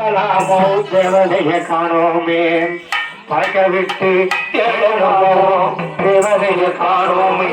தேடலாமோ தேவதைய காணோமே பறக்க விட்டு தேடலாமோ தேவதைய காணோமே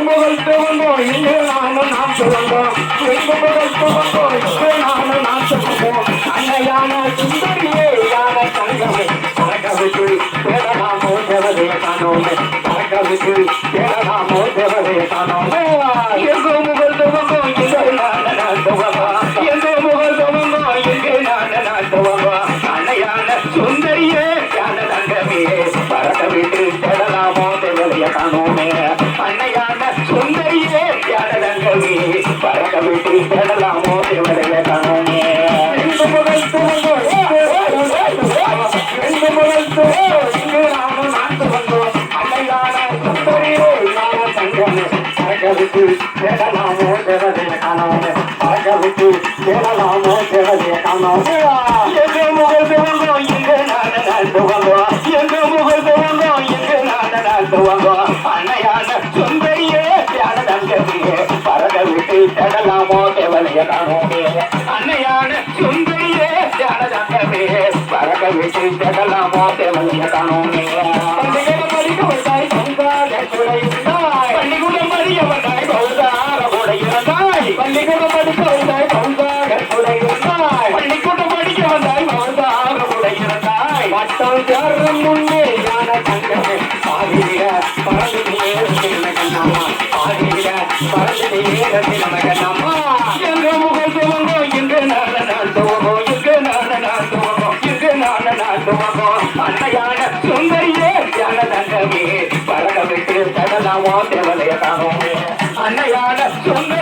முகல் துவங்கோ இங்கு நானும் நாம் துவங்கோம் முகல் துவங்கோ இங்கு நானும் நாம் துவங்கோம் அன்னையான சுந்தரியே யான தங்கமே பறக்க விட்டு தேடலாமோ தேவதைய காணோமே பறக்க விட்டு தேடலாமோ தேவதைய காணோமே எங்கோ முகல் துவங்கோ இங்கு நான் துவங்கோ எங்கோ முகல் துவங்கோ இங்கு நான் துவங்கோ அன்னையான சுந்தரியே யான தங்கமே பறக்க விட்டு தேடலாமோ தேவதைய காணோமே அன்னையான சுந்தரியே யாரதங்கமே பறக்க விட்டு தேடலாமோ தேவதைய காணோமே ரெண்டு முதல் துவங்கோ ரெண்டு முதல் துவங்கோ இங்கு நானும் நாட்டு வந்தோம் அன்னையான சுந்தரியே யான தங்கமே பறக்க விட்டு தேடலாமோ தேவதைய காணோமே பறக்க விட்டு தேடலாமோ தேவதைய காணோமே எங்க முகல் துவங்கோ இங்கு நான் துவங்கோ எங்க முகல் துவங்கோ இங்கு நான் துவங்கோ அன்னையான சுந்தரியே பறக்க விட்டு தேடலாமோ தேவதைய காணோமே அன்னையான சுந்தரியே தியானதங்கமே பறக்க விட்டு தேடலாமோ தேவதைய காணோமே படிக்க வந்தாய் பங்காக கூட இருந்தாய் பள்ளிக்கூடம் படிக்க வந்தாய் பௌதார கூட இருந்தாய் பள்ளிக்கூடம் படிக்க வந்தாய் பங்காக கூட இருந்தாய் பள்ளிக்கூடம் படிக்க வந்தாய் பௌதார கூட இருந்தாய் மட்டம் தேர்தல் முன்னே ஞான தங்கமே ஆகிய பறந்துமே கண்ணம்மா ஆகிய பறந்துமே கண்ணம்மா எங்க முகல் துவங்கோ இங்கு நான் துவங்கோ இங்கு நான் துவங்கோ இங்கு நான் துவங்கோ அன்னையான சுந்தரியே ஞான தங்கமே பறக்க விட்டு தடலாமோ தேவதைய காணோமே அன்னையான சுந்தரி